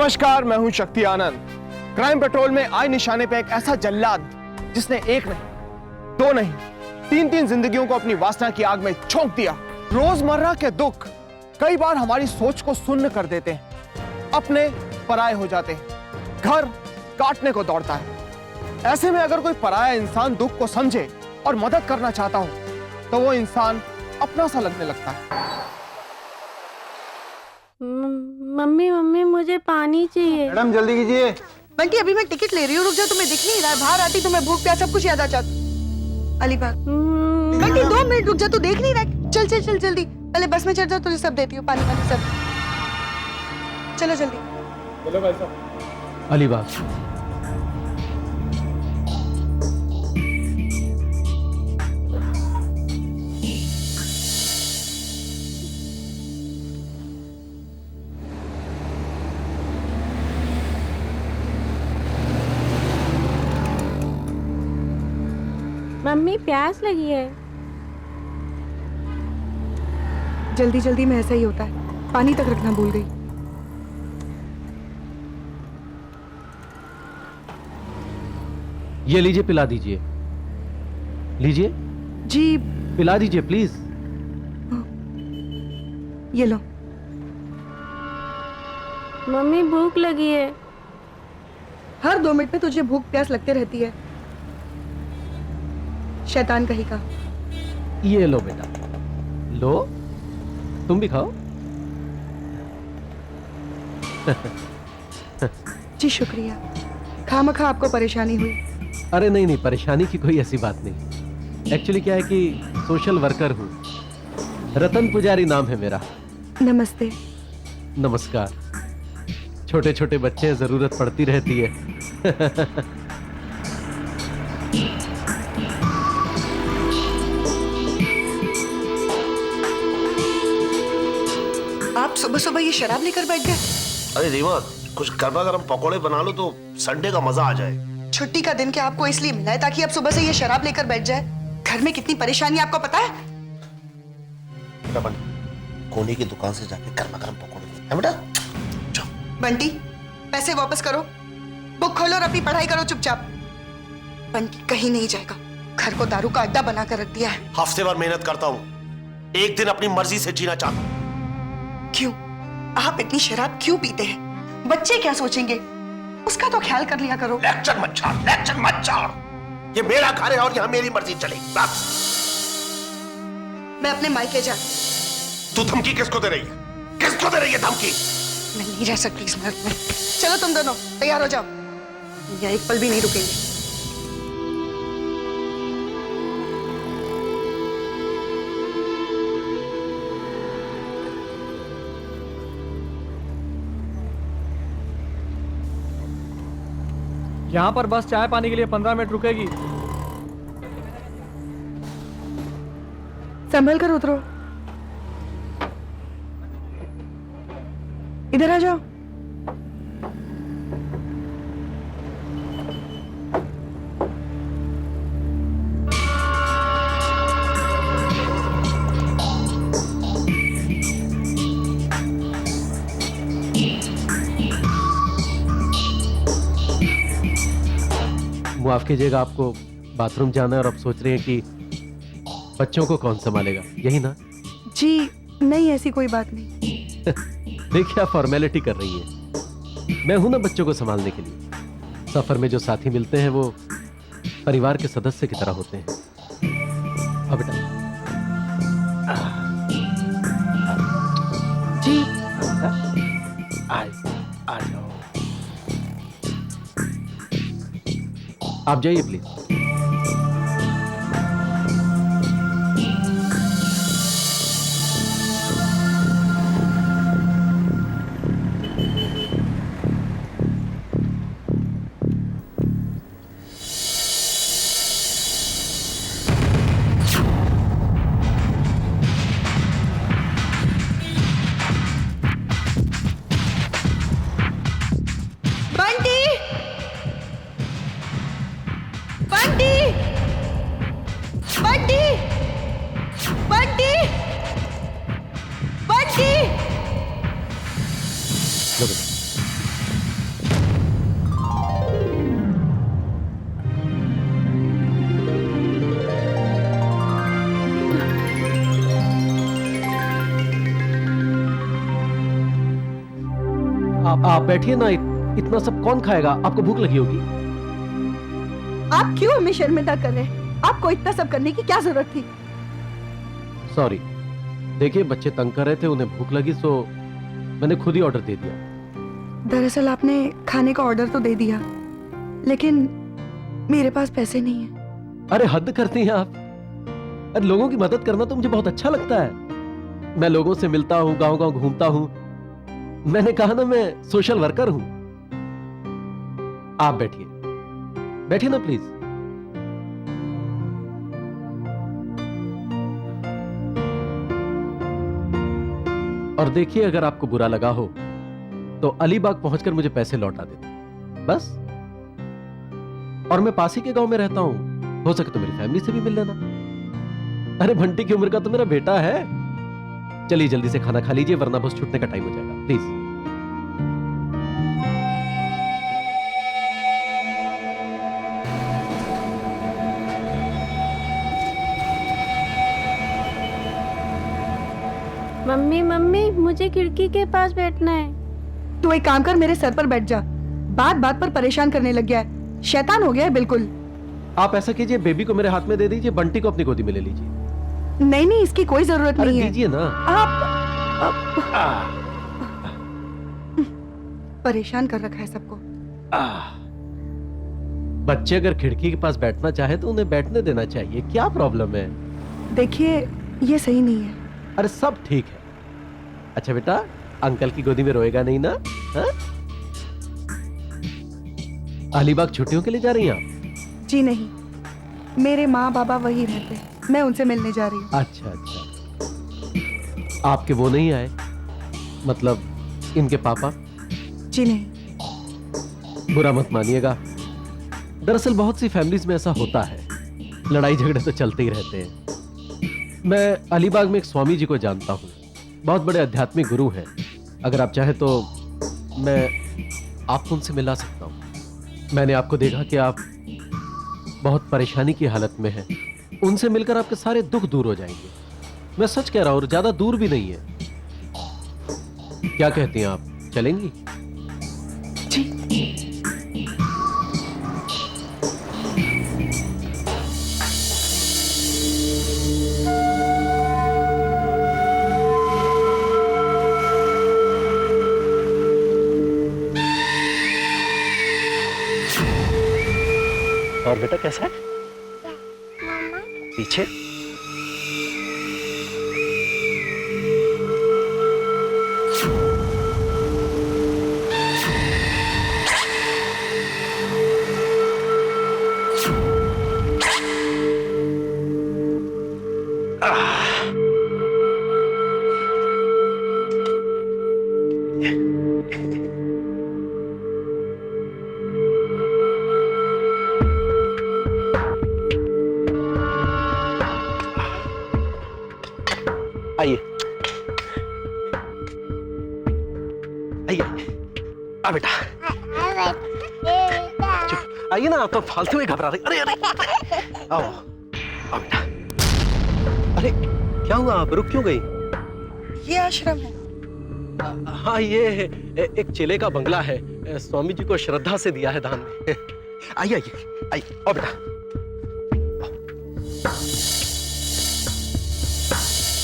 नमस्कार, मैं हूं शक्ति आनंद। क्राइम पेट्रोल में आए निशाने पे एक ऐसा जल्लाद जिसने एक नहीं, दो नहीं, तीन तीन जिंदगियों को अपनी वासना की आग में झोंक दिया। रोजमर्रा के दुख कई बार हमारी सोच को सुन्न कर देते हैं, अपने पराये हो जाते हैं, घर काटने को दौड़ता है। ऐसे में अगर कोई पराया इंसान दुख को समझे और मदद करना चाहता हो तो वो इंसान अपना सा लगने लगता है। मम्मी मम्मी मुझे पानी चाहिए। मैडम जल्दी कीजिए। बंटी अभी मैं टिकट ले रही हूँ, रुक जा, तुम्हें दिख नहीं रहा है? बाहर आती तो मैं भूख प्यास सब कुछ याद आ जाता। अलीबाग बंटी 2 मिनट रुक जा, तू देख नहीं रहा? चल चल चल जल्दी, पहले बस में चढ़ जाओ, तुझे सब देती हूँ, पानी पानी सब। चलो जल्दी। चलो भाई साहब। अलीबाग। मम्मी प्यास लगी है। जल्दी जल्दी में ऐसा ही होता है, पानी तक रखना भूल गई। ये लीजिए, पिला दीजिए। लीजिए जी पिला दीजिए प्लीज। ये लो। मम्मी भूख लगी है। हर 2 मिनट में तुझे भूख प्यास लगते रहती है, शैतान कहीं का। ये लो बेटा, लो, तुम भी खाओ। जी शुक्रिया, खामखा आपको परेशानी हुई। अरे नहीं नहीं, परेशानी की कोई ऐसी बात नहीं। एक्चुअली क्या है कि सोशल वर्कर हूँ, रतन पुजारी नाम है मेरा। नमस्ते। नमस्कार। छोटे छोटे बच्चे, जरूरत पड़ती रहती है। आप सुबह सुबह ये शराब लेकर बैठ गए? अरे रीमा, कुछ गर्मा गर्म पकौड़े बना लो तो संडे का मजा आ जाए। छुट्टी का दिन क्या आपको इसलिए मिला है ताकि आप सुबह से ये शराब लेकर बैठ जाए? घर में कितनी परेशानी आपको पता है? बेटा बंटी, कोने की दुकान से जाके गर्मा गर्म पकौड़े है बेटा। जाओ। बंटी पैसे वापस करो, बुक खोलो और अपनी पढ़ाई करो चुपचाप। बंटी कहीं नहीं जाएगा, घर को दारू का अड्डा बना कर रख दिया है। हफ्ते भर मेहनत करता हूँ, एक दिन अपनी मर्जी से जीना चाहता हूँ। क्यों? आप इतनी शराब क्यों पीते हैं? बच्चे क्या सोचेंगे, उसका तो ख्याल कर लिया करो। लेक्चर मत झाड़, लेक्चर मत झाड़। ये मेरा घर है और यहाँ मेरी मर्जी चलेगी बस। मैं अपने मायके जा। तू धमकी किसको दे रही है? किसको दे रही है धमकी? मैं नहीं रह सकती इस घर में। चलो तुम दोनों तैयार हो जाओ, या एक पल भी नहीं रुकेंगे। यहाँ पर बस चाय पानी के लिए 15 मिनट रुकेगी। संभल कर उतरो, इधर आ जाओ। माफ कीजिएगा, आपको बाथरूम जाना है और आप सोच रहे हैं कि बच्चों को कौन संभालेगा, यही ना? जी नहीं, ऐसी कोई बात नहीं। देखिए, आप फॉर्मेलिटी कर रही है। मैं हूं ना बच्चों को संभालने के लिए। सफर में जो साथी मिलते हैं वो परिवार के सदस्य की तरह होते हैं। अब बेटा जी आ जाओ। आप जाइए प्लीज। बंटी, आप बैठिए ना, इतना सब कौन खाएगा? आपको भूख लगी होगी। आप क्यों हमें शर्मिंदा कर रहे हैं? आपको इतना सब करने की क्या जरूरत थी? सॉरी। देखिए बच्चे तंग कर रहे थे, उन्हें भूख लगी, सो मैंने खुद ही ऑर्डर दे दिया। दरअसल आपने खाने का ऑर्डर तो दे दिया, लेकिन मेरे पास पैसे नहीं है। अरे हद करती हैं आप। अरे लोगों की मदद करना तो मुझे बहुत अच्छा लगता है। मैं लोगों से मिलता हूँ, गांव-गांव घूमता हूँ। मैंने कहा ना, मैं सोशल वर्कर हूँ। आप बैठिए, बैठिए ना प्लीज। और देखिए, अगर आपको बुरा लगा हो तो अलीबाग पहुंचकर मुझे पैसे लौटा देना, बस। और मैं पास ही के गांव में रहता हूं, हो सके तो मेरी फैमिली से भी मिल लेना। अरे बंटी की उम्र का तो मेरा बेटा है। चलिए जल्दी से खाना खा लीजिए, वरना बस छूटने का टाइम हो जाएगा, प्लीज। मम्मी मम्मी मुझे खिड़की के पास बैठना है। तू एक काम कर, मेरे सर पर बैठ जा। बात बात पर परेशान करने लग गया है, शैतान हो गया है बिल्कुल। आप ऐसा कीजिए, बेबी को मेरे हाथ में दे दीजिए, बंटी को अपनी गोदी में ले लीजिए। नहीं नहीं, इसकी कोई जरूरत अरे नहीं है। दीजिए ना। आप परेशान कर रखा है सबको। बच्चे अगर खिड़की के पास बैठना चाहे तो उन्हें बैठने देना चाहिए, क्या प्रॉब्लम है? देखिए, ये सही नहीं है। अरे सब ठीक है। अच्छा बेटा, अंकल की गोदी में रोएगा नहीं ना? हाँ? अलीबाग छुट्टियों के लिए जा रही हैं आप? जी नहीं, मेरे माँ बाबा वही रहते हैं, मैं उनसे मिलने जा रही हूँ। अच्छा अच्छा, आपके वो नहीं आए? मतलब इनके पापा? जी नहीं। बुरा मत मानिएगा, दरअसल बहुत सी फैमिलीज में ऐसा होता है, लड़ाई झगड़े तो चलते ही रहते हैं। मैं अलीबाग में एक स्वामी जी को जानता हूँ, बहुत बड़े आध्यात्मिक गुरु हैं। अगर आप चाहे तो मैं आपको उनसे मिला सकता हूँ। मैंने आपको देखा कि आप बहुत परेशानी की हालत में हैं। उनसे मिलकर आपके सारे दुख दूर हो जाएंगे। मैं सच कह रहा हूँ, और ज्यादा दूर भी नहीं है। क्या कहती हैं आप, चलेंगी? जी। और बेटा कैसा है? पीछे आइए, आइए। आ बेटा, चुप आइए ना, आप तो फालतू में घबरा रही। अरे अरे आओ, आओ बेटा। अरे क्या हुआ, आप रुक क्यों गई? ये आश्रम है। हाँ, ये एक चेले का बंगला है, स्वामी जी को श्रद्धा से दिया है दान में। आइए आइए आइए, आओ बेटा,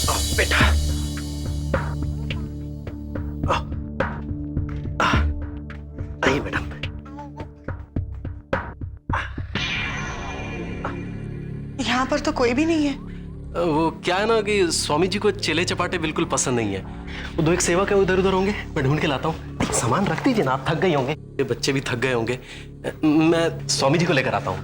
आओ बेटा। आइए मैडम। यहाँ पर तो कोई भी नहीं है। वो क्या है ना कि स्वामी जी को चेले चपाटे बिल्कुल पसंद नहीं है। वो दो एक सेवक है, उधर उधर होंगे, मैं ढूंढ के लाता हूँ। सामान रख दीजिए ना, आप थक गए होंगे, ये बच्चे भी थक गए होंगे। मैं स्वामी जी को लेकर आता हूँ।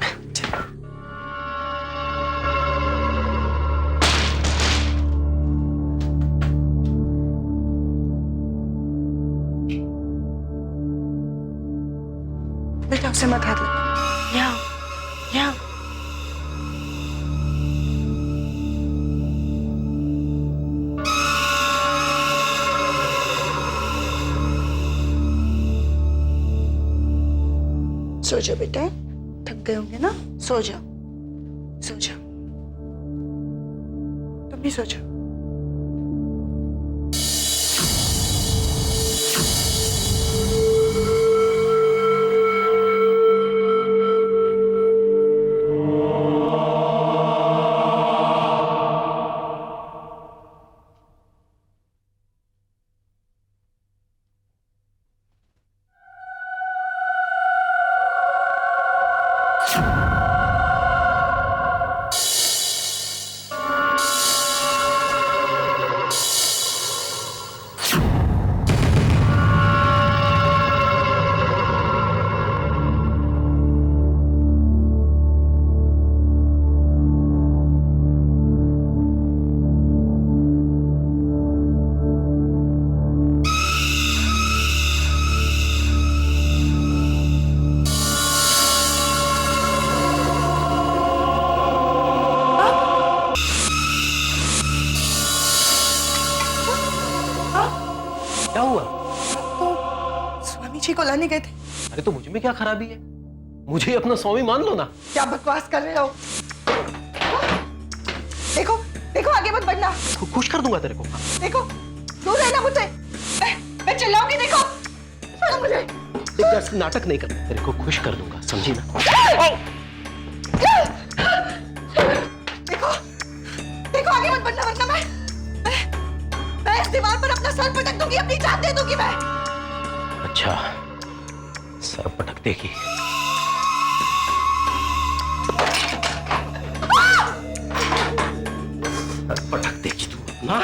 बेटा उसे मत हाथ लगा। यहाँ यहाँ सो जाओ बेटा, थक गए होंगे ना, सो जाओ, सो जाओ, तुम भी सो जाओ। मीठी को लाने गए थे। अरे तो मुझ में क्या खराबी है? मुझे अपना स्वामी मान लो ना। क्या बकवास कर रहे हो? देखो देखो, आगे मत बढ़ना। खुश कर दूंगा तेरे को। देखो, दूर रहना मुझसे। मैं चिल्लाऊंगी, देखो। छोड़ो मुझे। एक नाटक नहीं करना, तेरे को खुश कर दूंगा, समझी ना? देखो देखो, आगे मत बढ़ना, वरना मैं इस दीवार पर अपना सर पटक दूंगी, अपनी जान दे दूंगी मैं। अच्छा, सर पटक देगी। सर पटक देगी तू अपना?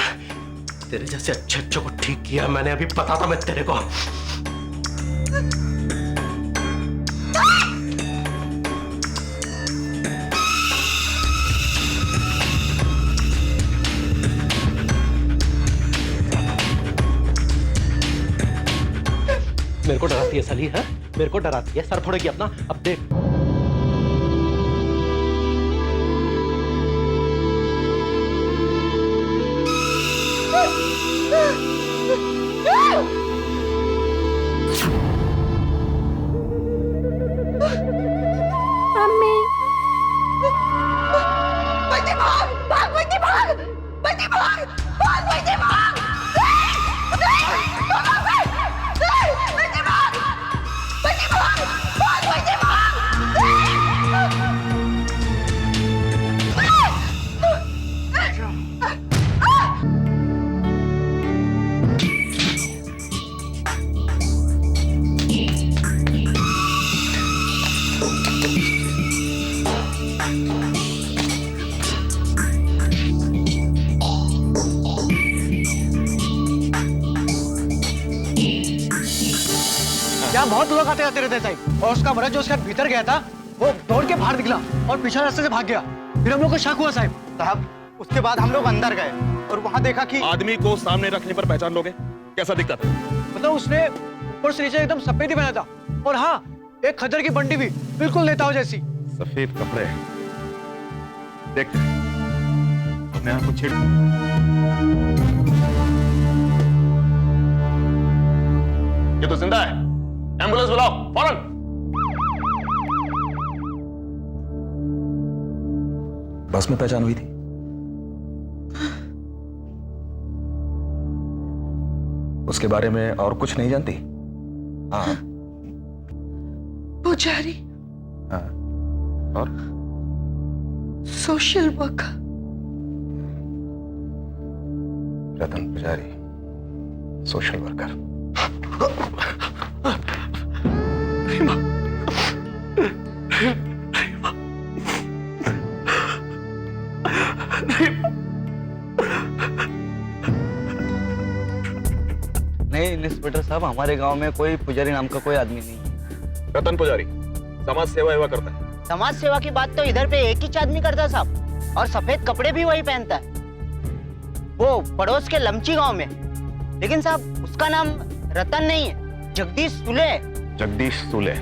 तेरे जैसे अच्छे अच्छे को ठीक किया मैंने, अभी पता था मैं तेरे को। मेरे को डराती है साली, है? मेरे को डराती है, सर फोड़ेगी अपना। अब देख। मम्मी बंटी भाग, भाग बंटी भाग, बंटी भाग, भाग बंटी भाग। यहाँ बहुत लोग आते जाते रहते साहब, और उसका मर्द जो उसके भीतर गया था वो दौड़ के बाहर निकला और पीछे रास्ते से भाग गया। फिर हम लोग को शक हुआ साहब। उसके बाद हम लोग अंदर गए और वहाँ देखा कि आदमी को सामने रखने पर पहचान लोगे? कैसा दिखता था? मतलब उसने ऊपर से नीचे एकदम सफेद ही पहना था, और हाँ, एक खच्चर की बंडी भी, बिल्कुल नेताओं जैसी। सफेद कपड़े देखते अपने आप को छेड़। ये तो जिंदा है, एम्बुलेंस बुलाओ फौरन। बस में पहचान हुई थी? उसके बारे में और कुछ नहीं जानती? हाँ। पुजारी। हाँ। और सोशल वर्कर। रतन पुजारी, सोशल वर्कर। नहीं इंस्पेक्टर साहब, हमारे गांव में कोई पुजारी नाम का कोई आदमी नहीं है। रतन पुजारी समाज सेवा करता है। समाज सेवा की बात तो इधर पे एक ही आदमी करता है साहब, और सफेद कपड़े भी वही पहनता है, वो पड़ोस के लमची गांव में। लेकिन साहब उसका नाम रतन नहीं है, जगदीश सुले है। जगदीश सुले?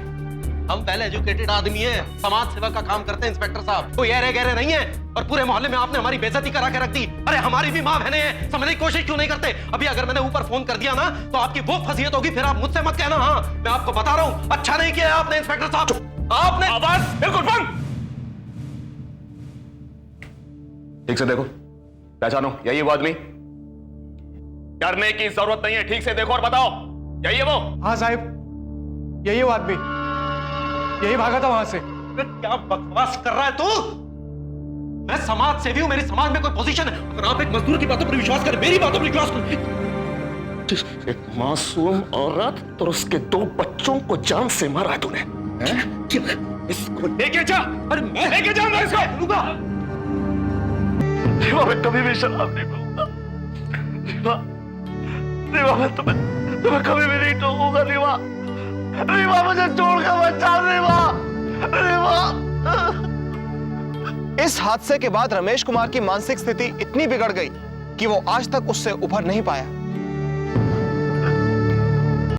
हम वेल एजुकेटेड आदमी हैं, समाज सेवा का काम करते हैं इंस्पेक्टर साहब, कोई ऐरे गहरे नहीं है। और पूरे मोहल्ले में आपने हमारी बेइज्जती करा के रख दी। अरे हमारी भी माँ बहनें हैं, समझने की कोशिश क्यों नहीं करते? अभी अगर मैंने ऊपर फोन कर दिया ना तो आपकी वो फजीयत होगी, फिर आप मुझसे मत कहना। हाँ, मैं आपको बता रहा हूँ, अच्छा नहीं किया आपने इंस्पेक्टर साहब। आपने आवाज बिल्कुल बंद। ठीक से देखो, पहचानो, यही वो आदमी? डरने की जरूरत नहीं है, ठीक से देखो और बताओ, यही है वो? हाँ साहब, यही वो आदमी, यही भागा था वहां से। क्या बकवास कर रहा है तू? मैं समाज सेवी हूं, मेरी समाज में कोई पोजीशन है। अगर आप एक मजदूर की बातों पर विश्वास करें, मेरी बातों पर विश्वास करें। एक मासूम औरत और उसके 2 बच्चों को जान से मारा है तूने। इसको लेके जा। अरे मैं लेके जाऊंगा इसको। रिवा, मैं कभी भी शराब नहीं पीऊंगा। रिवा, मैं तुम्हें कभी भी नहीं टोकूंगा। रिवा, रिवा, मुझे छोड़कर मत जा। रिवा, रिवा। इस हादसे के बाद रमेश कुमार की मानसिक स्थिति इतनी बिगड़ गई कि वो आज तक उससे उभर नहीं पाया।